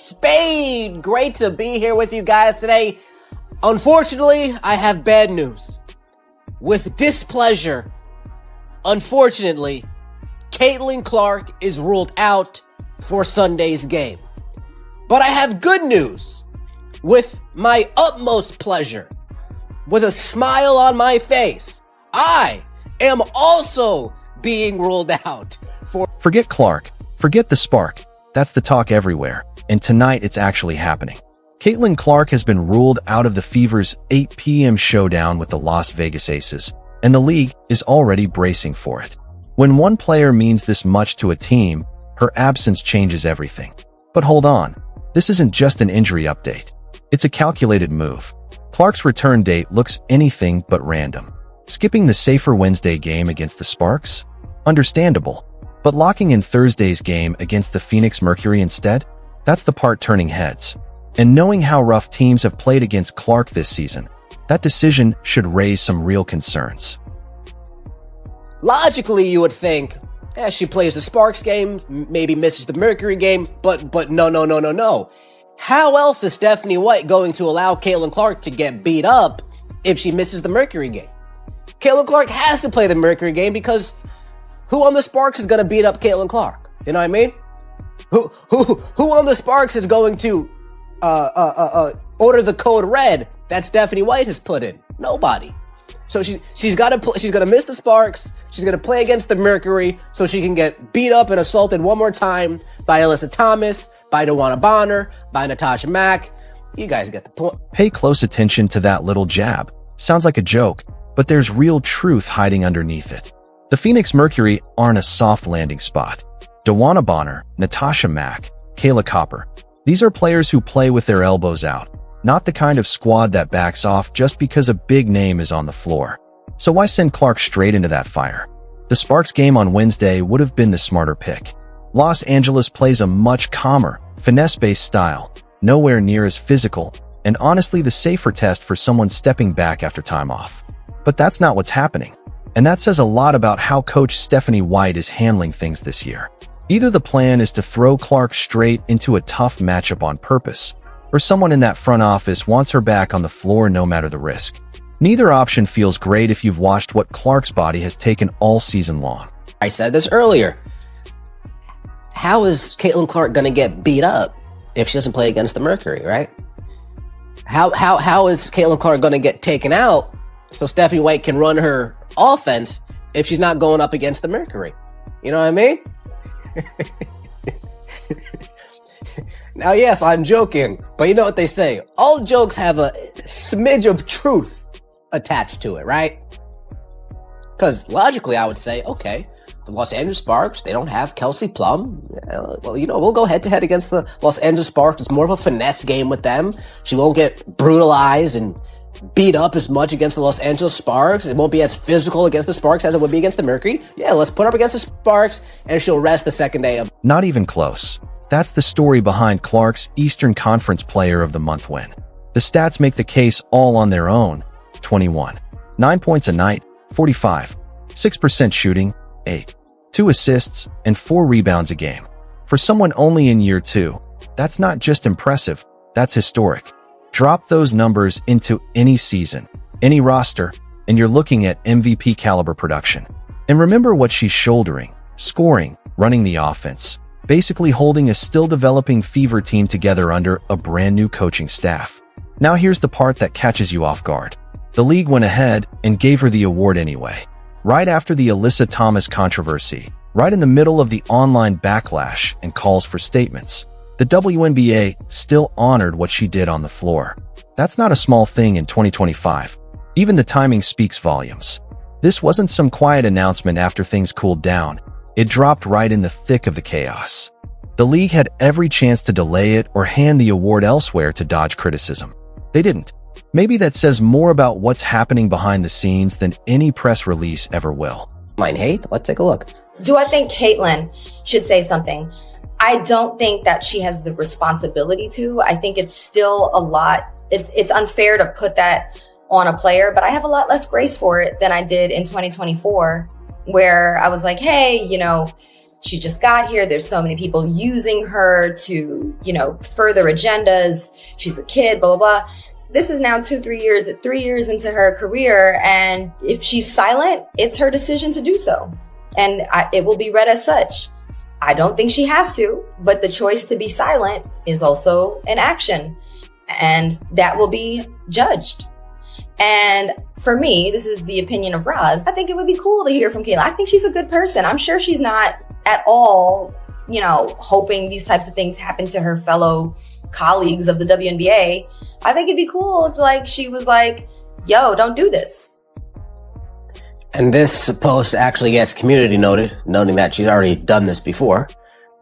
Spain. Great to be here with you guys today. Unfortunately, I have bad news. With displeasure, unfortunately, Caitlin Clark is ruled out for Sunday's game. But I have good news. With my utmost pleasure, with a smile on my face, I am also being ruled out for... Forget Clark. Forget the spark. That's the talk everywhere. And tonight it's actually happening. Caitlin Clark has been ruled out of the Fever's 8 p.m. showdown with the Las Vegas Aces, and the league is already bracing for it. When one player means this much to a team, her absence changes everything. But hold on, this isn't just an injury update. It's a calculated move. Clark's return date looks anything but random. Skipping the safer Wednesday game against the Sparks? Understandable. But locking in Thursday's game against the Phoenix Mercury instead? That's the part turning heads. And knowing how rough teams have played against Clark this season, that decision should raise some real concerns. Logically, you would think, she plays the Sparks game, maybe misses the Mercury game, but no. How else is Stephanie White going to allow Caitlin Clark to get beat up if she misses the Mercury game? Caitlin Clark has to play the Mercury game because who on the Sparks is going to beat up Caitlin Clark? You know what I mean? Who on the Sparks is going to order the code red that Stephanie White has put in? Nobody. So she's got to she's going to miss the Sparks. She's going to play against the Mercury so she can get beat up and assaulted one more time by Alyssa Thomas, by DeWanna Bonner, by Natasha Mack. You guys get the point. Pay close attention to that little jab. Sounds like a joke, but there's real truth hiding underneath it. The Phoenix Mercury aren't a soft landing spot. DeWanna Bonner, Natasha Mack, Kayla Copper. These are players who play with their elbows out, not the kind of squad that backs off just because a big name is on the floor. So why send Clark straight into that fire? The Sparks game on Wednesday would have been the smarter pick. Los Angeles plays a much calmer, finesse-based style, nowhere near as physical, and honestly the safer test for someone stepping back after time off. But that's not what's happening. And that says a lot about how Coach Stephanie White is handling things this year. Either the plan is to throw Clark straight into a tough matchup on purpose, or someone in that front office wants her back on the floor no matter the risk. Neither option feels great if you've watched what Clark's body has taken all season long. I said this earlier. How is Caitlin Clark going to get beat up if she doesn't play against the Mercury, right? How is Caitlin Clark going to get taken out so Stephanie White can run her offense if she's not going up against the Mercury? You know what I mean? Now, yes, I'm joking, but you know what they say. All jokes have a smidge of truth attached to it, right? Because logically, I would say, okay, the Los Angeles Sparks, they don't have Kelsey Plum. Well, we'll go head-to-head against the Los Angeles Sparks. It's more of a finesse game with them. She won't get brutalized and beat up as much against the Los Angeles Sparks. It won't be as physical against the Sparks as it would be against the Mercury. Yeah, let's put her up against the Sparks, and she'll rest the second day of... Not even close. That's the story behind Clark's Eastern Conference Player of the Month win. The stats make the case all on their own. 21. 9 points a night, 45. 6% shooting, 8. 2 assists, and 4 rebounds a game. For someone only in year 2, that's not just impressive, that's historic. Drop those numbers into any season, any roster, and you're looking at MVP caliber production. And remember what she's shouldering: scoring, running the offense, basically holding a still developing Fever team together under a brand new coaching staff. Now here's the part that catches you off guard. The league went ahead and gave her the award anyway. Right after the Alyssa Thomas controversy, right in the middle of the online backlash and calls for statements, the WNBA still honored what she did on the floor. That's not a small thing in 2025. Even the timing speaks volumes. This wasn't some quiet announcement after things cooled down. It dropped right in the thick of the chaos. The league had every chance to delay it or hand the award elsewhere to dodge criticism. They didn't. Maybe that says more about what's happening behind the scenes than any press release ever will. Mine hate? Let's take a look. Do I think Caitlin should say something? I don't think that she has the responsibility to. I think it's still a lot. It's unfair to put that on a player, but I have a lot less grace for it than I did in 2024, where I was like, hey, she just got here. There's so many people using her to, further agendas. She's a kid, blah, blah, blah. This is now 3 years into her career. And if she's silent, it's her decision to do so. And it will be read as such. I don't think she has to, but the choice to be silent is also an action. And that will be judged. And for me, this is the opinion of Roz, I think it would be cool to hear from Kayla. I think she's a good person. I'm sure she's not at all, hoping these types of things happen to her fellow colleagues of the WNBA. I think it'd be cool if she was like, yo, don't do this. And this post actually gets community noted, noting that she's already done this before.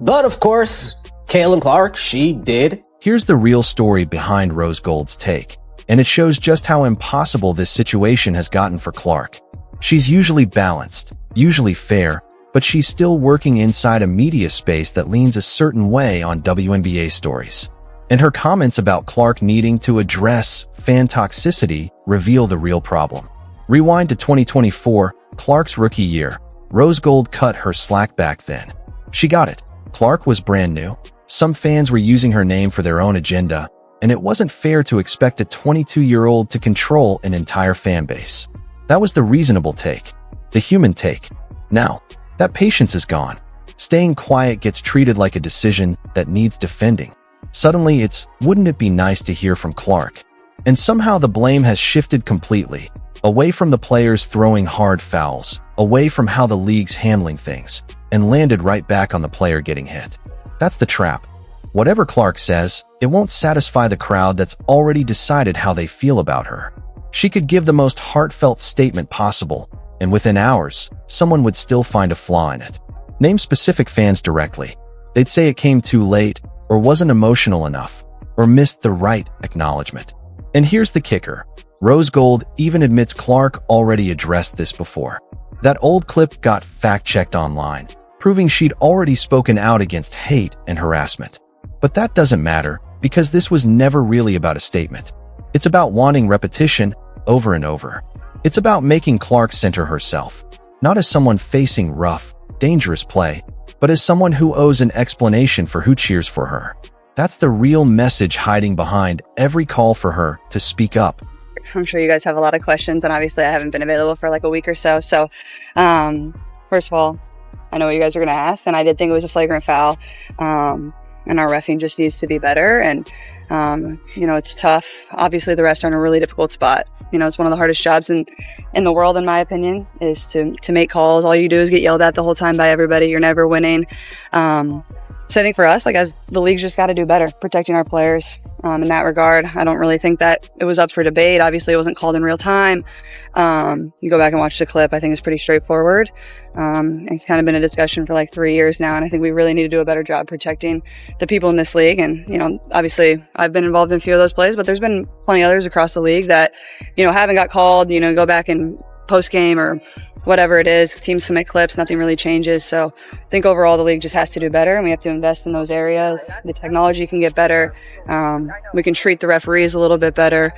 But of course, Caitlin Clark, she did. Here's the real story behind Rose Gold's take, and it shows just how impossible this situation has gotten for Clark. She's usually balanced, usually fair, but she's still working inside a media space that leans a certain way on WNBA stories. And her comments about Clark needing to address fan toxicity reveal the real problem. Rewind to 2024, Clark's rookie year. Rose Gold cut her slack back then. She got it. Clark was brand new. Some fans were using her name for their own agenda, and it wasn't fair to expect a 22-year-old to control an entire fan base. That was the reasonable take, the human take. Now, that patience is gone. Staying quiet gets treated like a decision that needs defending. Suddenly it's, wouldn't it be nice to hear from Clark? And somehow the blame has shifted completely, away from the players throwing hard fouls, away from how the league's handling things, and landed right back on the player getting hit. That's the trap. Whatever Clark says, it won't satisfy the crowd that's already decided how they feel about her. She could give the most heartfelt statement possible, and within hours, someone would still find a flaw in it. Name specific fans directly. They'd say it came too late, or wasn't emotional enough, or missed the right acknowledgement. And here's the kicker. Rose Gold even admits Clark already addressed this before. That old clip got fact-checked online, proving she'd already spoken out against hate and harassment. But that doesn't matter, because this was never really about a statement. It's about wanting repetition over and over. It's about making Clark center herself, not as someone facing rough, dangerous play, but as someone who owes an explanation for who cheers for her. That's the real message hiding behind every call for her to speak up. I'm sure you guys have a lot of questions, and obviously I haven't been available for a week or so. So, first of all, I know what you guys are going to ask, and I did think it was a flagrant foul. And our reffing just needs to be better. And, it's tough. Obviously, the refs are in a really difficult spot. It's one of the hardest jobs in the world, in my opinion, is to make calls. All you do is get yelled at the whole time by everybody. You're never winning. So I think for us, as the league's just got to do better protecting our players in that regard. I don't really think that it was up for debate. Obviously, it wasn't called in real time. You go back and watch the clip. I think it's pretty straightforward. It's kind of been a discussion for 3 years now, and I think we really need to do a better job protecting the people in this league. And, obviously, I've been involved in a few of those plays, but there's been plenty of others across the league that, haven't got called, go back and post-game or whatever it is, teams submit clips, nothing really changes. So I think overall the league just has to do better, and we have to invest in those areas. The technology can get better. We can treat the referees a little bit better,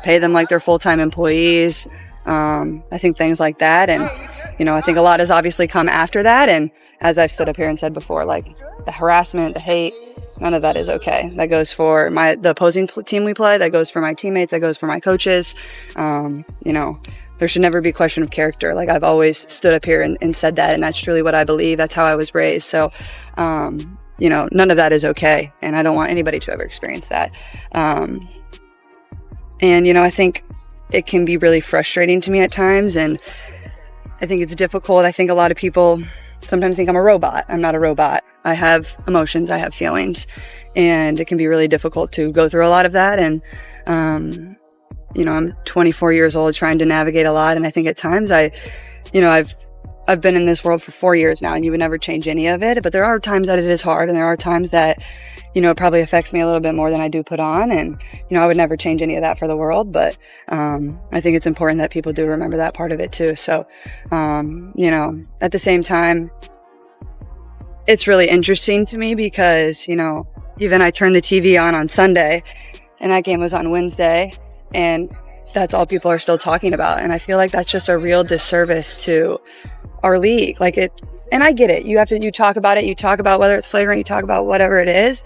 pay them like they're full-time employees. I think things like that. And, I think a lot has obviously come after that. And as I've stood up here and said before, the harassment, the hate, none of that is okay. That goes for the opposing team we play. That goes for my teammates. That goes for my coaches. There should never be a question of character. I've always stood up here and said that, and that's truly what I believe. That's how I was raised. So, none of that is okay, and I don't want anybody to ever experience that. And, I think it can be really frustrating to me at times, and I think it's difficult. I think a lot of people sometimes think I'm a robot. I'm not a robot. I have emotions. I have feelings, and it can be really difficult to go through a lot of that. And, I'm 24 years old trying to navigate a lot. And I think at times I've been in this world for 4 years now, and you would never change any of it. But there are times that it is hard, and there are times that, it probably affects me a little bit more than I do put on. And, I would never change any of that for the world. But I think it's important that people do remember that part of it too. So, at the same time, it's really interesting to me because, even I turned the TV on Sunday, and that game was on Wednesday. And that's all people are still talking about. And I feel like that's just a real disservice to our league. and I get it. You talk about it. You talk about whether it's flagrant. You talk about whatever it is.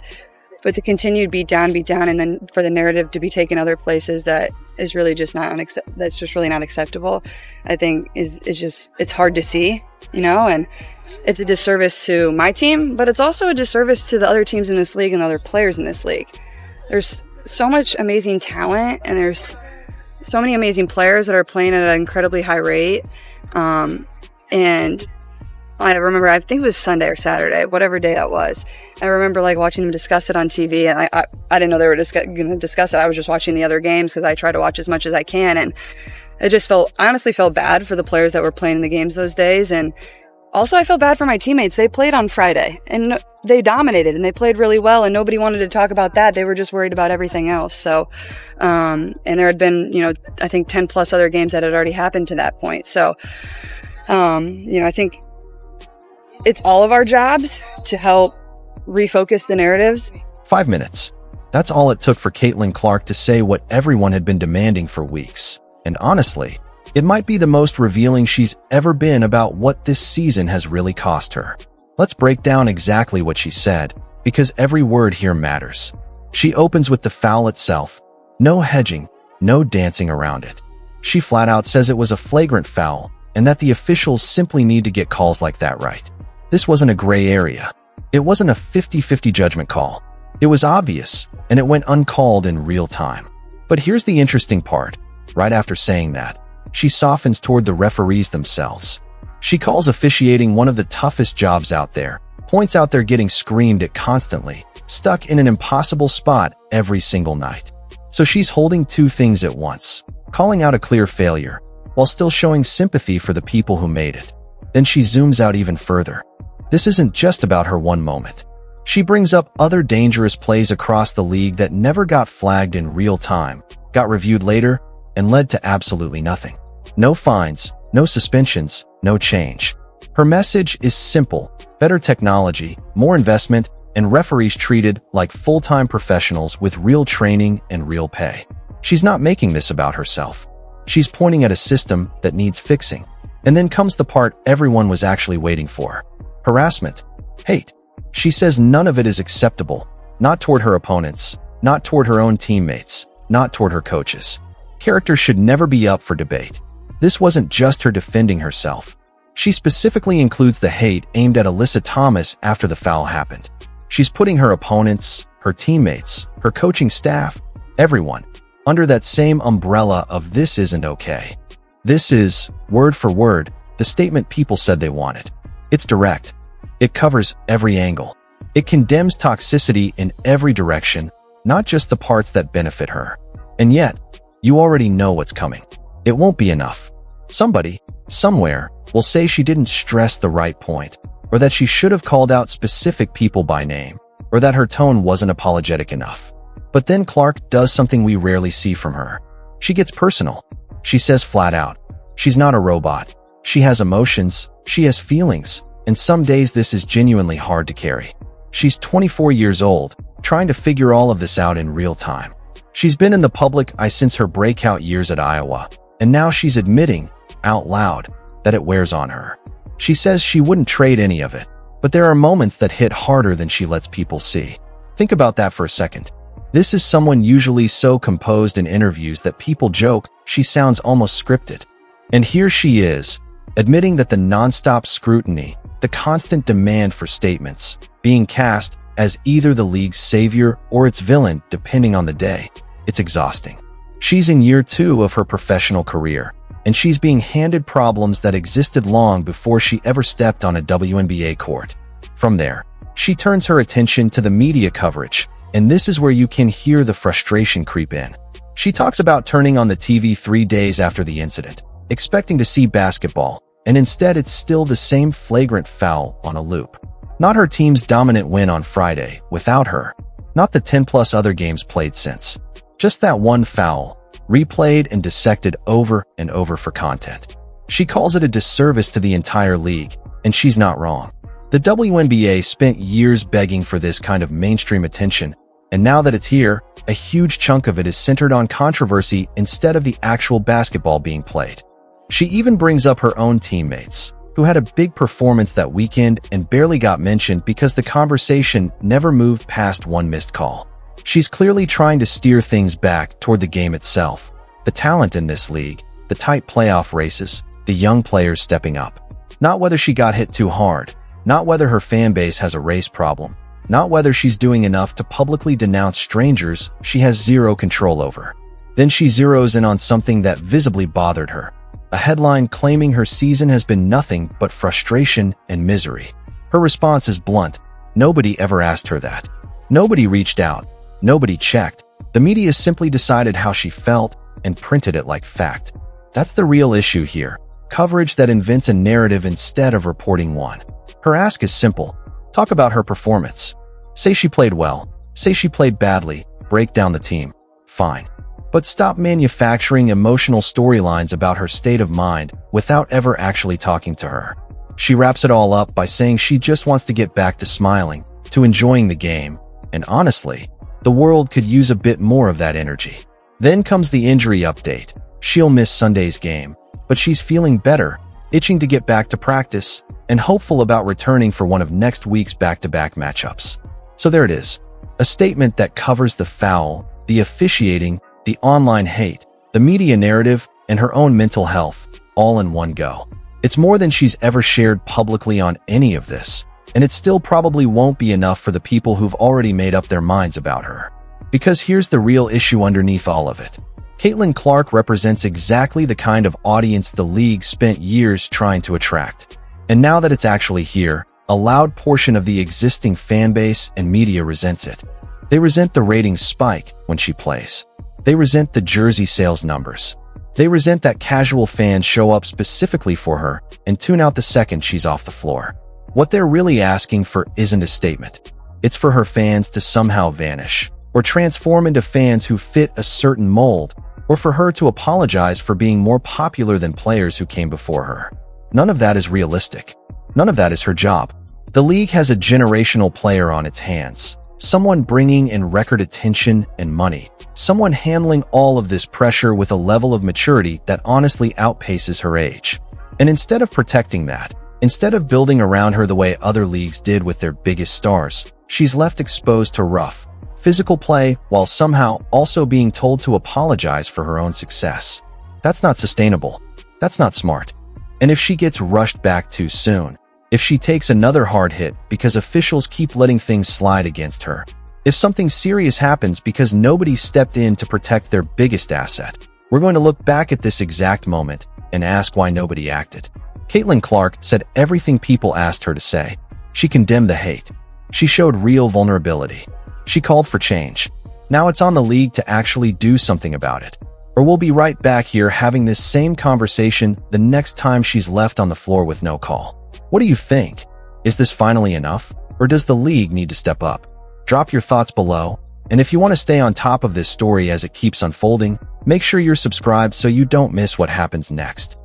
But to continue to beat down, and then for the narrative to be taken other places that is really just that's just really not acceptable, I think is just, it's hard to see, and it's a disservice to my team, but it's also a disservice to the other teams in this league and the other players in this league. There's so much amazing talent, and there's so many amazing players that are playing at an incredibly high rate. And I remember, I think it was Sunday or Saturday, whatever day that was. I remember watching them discuss it on TV, and I didn't know they were going to discuss it. I was just watching the other games because I try to watch as much as I can. And I honestly felt bad for the players that were playing in the games those days. And also I felt bad for my teammates. They played on Friday and they dominated and they played really well, and nobody wanted to talk about that. They were just worried about everything else. So, and there had been, I think 10 plus other games that had already happened to that point. So, I think it's all of our jobs to help refocus the narratives. 5 minutes. That's all it took for Caitlin Clark to say what everyone had been demanding for weeks. And honestly, it might be the most revealing she's ever been about what this season has really cost her. Let's break down exactly what she said, because every word here matters. She opens with the foul itself. No hedging, no dancing around it. She flat out says it was a flagrant foul, and that the officials simply need to get calls like that right. This wasn't a gray area. It wasn't a 50-50 judgment call. It was obvious, and it went uncalled in real time. But here's the interesting part. Right after saying that, she softens toward the referees themselves. She calls officiating one of the toughest jobs out there, points out they're getting screamed at constantly, stuck in an impossible spot every single night. So she's holding two things at once, calling out a clear failure, while still showing sympathy for the people who made it. Then she zooms out even further. This isn't just about her one moment. She brings up other dangerous plays across the league that never got flagged in real time, got reviewed later, and led to absolutely nothing. No fines, no suspensions, no change. Her message is simple: better technology, more investment, and referees treated like full-time professionals with real training and real pay. She's not making this about herself. She's pointing at a system that needs fixing. And then comes the part everyone was actually waiting for. Harassment. Hate. She says none of it is acceptable. Not toward her opponents, not toward her own teammates, not toward her coaches. Character should never be up for debate. This wasn't just her defending herself. She specifically includes the hate aimed at Alyssa Thomas after the foul happened. She's putting her opponents, her teammates, her coaching staff, everyone, under that same umbrella of "this isn't okay." This is, word for word, the statement people said they wanted. It's direct. It covers every angle. It condemns toxicity in every direction, not just the parts that benefit her. And yet, you already know what's coming. It won't be enough. Somebody, somewhere, will say she didn't stress the right point, or that she should have called out specific people by name, or that her tone wasn't apologetic enough. But then Clark does something we rarely see from her. She gets personal. She says flat out, she's not a robot. She has emotions, she has feelings, and some days this is genuinely hard to carry. She's 24 years old, trying to figure all of this out in real time. She's been in the public eye since her breakout years at Iowa, and now she's admitting, out loud, that it wears on her. She says she wouldn't trade any of it, but there are moments that hit harder than she lets people see. Think about that for a second. This is someone usually so composed in interviews that people joke she sounds almost scripted. And here she is, admitting that the nonstop scrutiny, the constant demand for statements, being cast as either the league's savior or its villain depending on the day, it's exhausting. She's in year 2 of her professional career, and she's being handed problems that existed long before she ever stepped on a WNBA court. From there, she turns her attention to the media coverage, and this is where you can hear the frustration creep in. She talks about turning on the TV 3 days after the incident, expecting to see basketball, and instead it's still the same flagrant foul on a loop. Not her team's dominant win on Friday, without her. Not the 10+ other games played since. Just that one foul, replayed and dissected over and over for content. She calls it a disservice to the entire league, and she's not wrong. The WNBA spent years begging for this kind of mainstream attention, and now that it's here, a huge chunk of it is centered on controversy instead of the actual basketball being played. She even brings up her own teammates, who had a big performance that weekend and barely got mentioned because the conversation never moved past one missed call. She's clearly trying to steer things back toward the game itself, the talent in this league, the tight playoff races, the young players stepping up. Not whether she got hit too hard, not whether her fan base has a race problem, not whether she's doing enough to publicly denounce strangers she has zero control over. Then she zeroes in on something that visibly bothered her. A headline claiming her season has been nothing but frustration and misery. Her response is blunt. Nobody ever asked her that. Nobody reached out. Nobody checked. The media simply decided how she felt and printed it like fact. That's the real issue here. Coverage that invents a narrative instead of reporting one. Her ask is simple. Talk about her performance. Say she played well. Say she played badly. Break down the team. Fine. But stop manufacturing emotional storylines about her state of mind without ever actually talking to her. She wraps it all up by saying she just wants to get back to smiling, to enjoying the game, and honestly, the world could use a bit more of that energy. Then comes the injury update. She'll miss Sunday's game, but she's feeling better, itching to get back to practice, and hopeful about returning for one of next week's back-to-back matchups. So there it is, a statement that covers the foul, the officiating, the online hate, the media narrative, and her own mental health, all in one go. It's more than she's ever shared publicly on any of this, and it still probably won't be enough for the people who've already made up their minds about her. Because here's the real issue underneath all of it. Caitlin Clark represents exactly the kind of audience the league spent years trying to attract. And now that it's actually here, a loud portion of the existing fan base and media resents it. They resent the ratings spike when she plays. They resent the jersey sales numbers. They resent that casual fans show up specifically for her and tune out the second she's off the floor. What they're really asking for isn't a statement. It's for her fans to somehow vanish, or transform into fans who fit a certain mold, or for her to apologize for being more popular than players who came before her. None of that is realistic. None of that is her job. The league has a generational player on its hands. Someone bringing in record attention and money. Someone handling all of this pressure with a level of maturity that honestly outpaces her age. And instead of protecting that, instead of building around her the way other leagues did with their biggest stars, she's left exposed to rough, physical play while somehow also being told to apologize for her own success. That's not sustainable. That's not smart. And if she gets rushed back too soon, if she takes another hard hit because officials keep letting things slide against her, if something serious happens because nobody stepped in to protect their biggest asset, we're going to look back at this exact moment and ask why nobody acted. Caitlin Clark said everything people asked her to say. She condemned the hate. She showed real vulnerability. She called for change. Now it's on the league to actually do something about it. Or we'll be right back here having this same conversation the next time she's left on the floor with no call. What do you think? Is this finally enough? Or does the league need to step up? Drop your thoughts below. And if you want to stay on top of this story as it keeps unfolding, make sure you're subscribed so you don't miss what happens next.